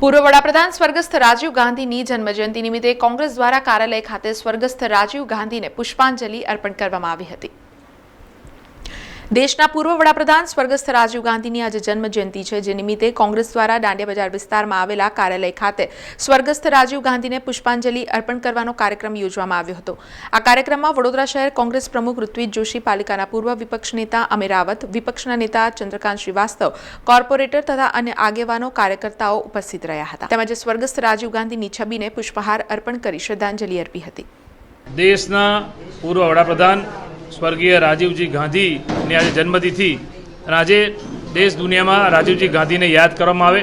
પૂર્વ વડાપ્રધાન સ્વર્ગસ્થ રાજીવ ગાંધીની જન્મજયંતિ નિમિત્તે કોંગ્રેસ દ્વારા કાર્યાલય ખાતે સ્વર્ગસ્થ રાજીવ ગાંધીને પુષ્પાંજલિ અર્પણ કરવામાં આવી હતી। દેશના પૂર્વ વડાપ્રધાન સ્વર્ગસ્થ રાજીવ ગાંધીની આજે જન્મજયંતિ છે, જે નિમિત્તે કોંગ્રેસ દ્વારા દાંડિયા બજાર વિસ્તારમાં આવેલા કાર્યાલય ખાતે સ્વર્ગસ્થ રાજીવ ગાંધીને પુષ્પાંજલિ અર્પણ કરવાનો કાર્યક્રમ યોજવામાં આવ્યો હતો। આ કાર્યક્રમમાં વડોદરા શહેર કોંગ્રેસ પ્રમુખ ઋત્વિજ જોશી, પાલિકાના પૂર્વ વિપક્ષ નેતા અમીર રાવત, વિપક્ષના નેતા ચંદ્રકાંત શ્રીવાસ્તવ, કોર્પોરેટર તથા અન્ય આગેવાનો કાર્યકર્તાઓ ઉપસ્થિત રહ્યા હતા। તેમજ સ્વર્ગસ્થ રાજીવ ગાંધીની છબીને પુષ્પહાર અર્પણ કરી શ્રદ્ધાંજલિ અર્પી હતી। દેશના પૂર્વ વડાપ્રધાન સ્વર્ગીય રાજીવજી ગાંધીની આજે જન્મતિથિ અને આજે દેશ દુનિયામાં રાજીવજી ગાંધીને યાદ કરવામાં આવે,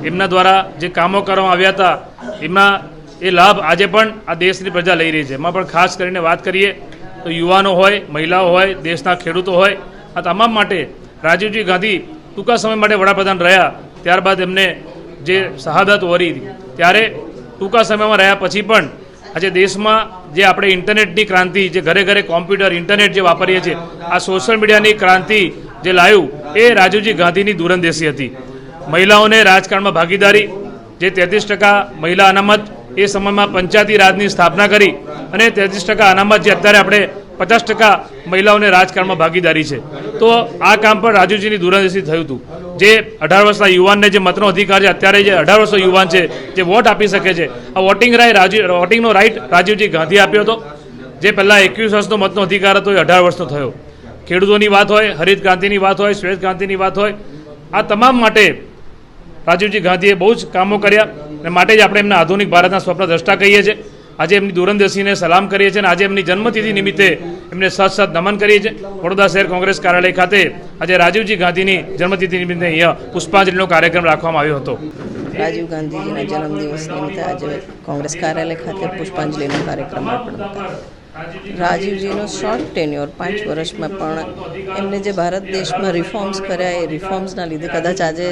એમના દ્વારા જે કામો કરવામાં આવ્યા હતા એમના એ લાભ આજે પણ આ દેશની પ્રજા લઈ રહી છે। એમાં પણ ખાસ કરીને વાત કરીએ તો યુવાનો હોય, મહિલાઓ હોય, દેશના ખેડૂતો હોય, આ તમામ માટે રાજીવજી ગાંધી ટૂંકા સમય માટે વડાપ્રધાન રહ્યા, ત્યારબાદ એમને જે શહાદત વરી ત્યારે ટૂંકા સમયમાં રહ્યા પછી પણ આજે દેશમાં જે આપણે ઇન્ટરનેટની ક્રાંતિ, જે ઘરે ઘરે કોમ્પ્યુટર, ઇન્ટરનેટ જે વાપરીએ છીએ, આ સોશિયલ મીડિયાની ક્રાંતિ જે લાવ્યું એ રાજીવજી ગાંધીની દૂરંદેશી હતી। મહિલાઓને રાજકારણમાં ભાગીદારી, જે 33% મહિલા અનામત, એ સમયમાં પંચાયતી રાજની સ્થાપના કરી અને 33% અનામત જે અત્યારે આપણે 50% મહિલાઓને રાજકારણમાં ભાગીદારી છે, તો આ કામ પણ રાજીવજીની દૂરંદેશી થયું હતું। જે 18 વર્ષના યુવાનને જે મતનો અધિકાર છે, અત્યારે જે 18 વર્ષનો યુવાન છે જે વોટ આપી શકે છે, આ વોટિંગનો રાઇટ રાજીવજી ગાંધી આપ્યો હતો। જે પહેલાં 21 વર્ષનો મતનો અધિકાર હતો એ 18 વર્ષનો થયો। ખેડૂતોની વાત હોય, હરિત ક્રાંતિની વાત હોય, શ્વેત ક્રાંતિની વાત હોય, આ તમામ માટે રાજીવજી ગાંધીએ બહુ જ કામો કર્યા અને માટે જ આપણે એમના આધુનિક ભારતના સ્વપ્ન દ્રષ્ટા કહીએ છીએ। આજે એમની દૂરંદેશીને સલામ કરીએ છીએ અને આજે એમની જન્મતિથિ નિમિત્તે એમને સત નમન કરીએ છીએ। વડોદરા શહેર કોંગ્રેસ કાર્યાલય ખાતે આજે રાજીવજી ગાંધીની જન્મતિથિ નિમિત્તે અહીંયા પુષ્પાંજલિનો કાર્યક્રમ રાખવામાં આવ્યો હતો। રાજીવ ગાંધીજીના જન્મદિવસ નિમિત્તે આજે કોંગ્રેસ કાર્યાલય ખાતે પુષ્પાંજલિનો કાર્યક્રમ અર્પણ રાજીવજીનો શોર્ટ ટેન્યોર 5 વર્ષમાં પણ એમને જે ભારત દેશમાં રિફોર્મ્સ કર્યા, એ રિફોર્મ્સના લીધે કદાચ આજે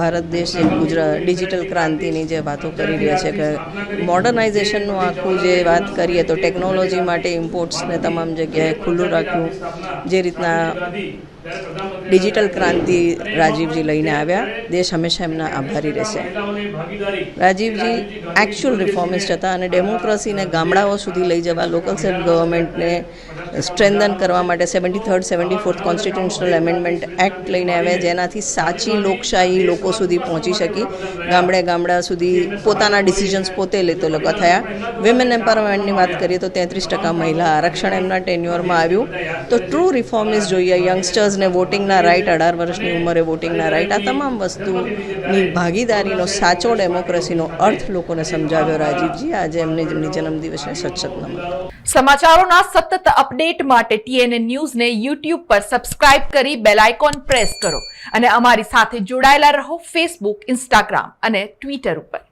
ભારત દેશ ડિજિટલ ક્રાંતિની જે વાતો કરી રહ્યા છે કે મોડર્નાઇઝેશનનું આખું જે વાત કરીએ તો ટેકનોલોજી માટે ઇમ્પોર્ટ્સને તમામ જગ્યાએ ખુલ્લું રાખ્યું, જે રીતના ડિજિટલ ક્રાંતિ રાજીવજી લઈને આવ્યા, દેશ હંમેશા એમના આભારી રહેશે। રાજીવજી એકચ્યુઅલ રિફોર્મિસ્ટ હતા અને ડેમોક્રેસીને ગામડાઓ સુધી લઈ જવા, લોકલ સેલ્ફ ગવર્મેન્ટને સ્ટ્રેન્થન કરવા માટે 73rd 74th constitutional amendment act લઈને આવ્યા, જેનાથી સાચી લોકશાહી લોકો સુધી પહોંચી શકી, ગામડા સુધી પોતાના ડિસિઝન્સ પોતે લેતો લોકો થયા। વિમેન એમ્પાવરમેન્ટની વાત કરીએ તો 33% મહિલા આરક્ષણ એમના ટેન્યોરમાં આવ્યું। તો ટ્રુ રિફોર્મિસ્ટ જોઈએ, યંગસ્ટર્સને વોટિંગના રાઇટ, 18 વર્ષની ઉંમરે વોટિંગના રાઇટ, આ તમામ વસ્તુની ભાગીદારીનો સાચો ડેમોક્રેસીનો અર્થ લોકોને સમજાવ્યો રાજીવજી। આજે એમની જન્મદિવસને સચોટ નમન। સમાચારોના સતત અપડેટ માટે TNN ન્યૂઝને YouTube પર સબસ્ક્રાઇબ કરી બેલ આઇકોન પ્રેસ કરો અને અમારી સાથે જોડાયેલા રહો Facebook, Instagram અને Twitter ઉપર।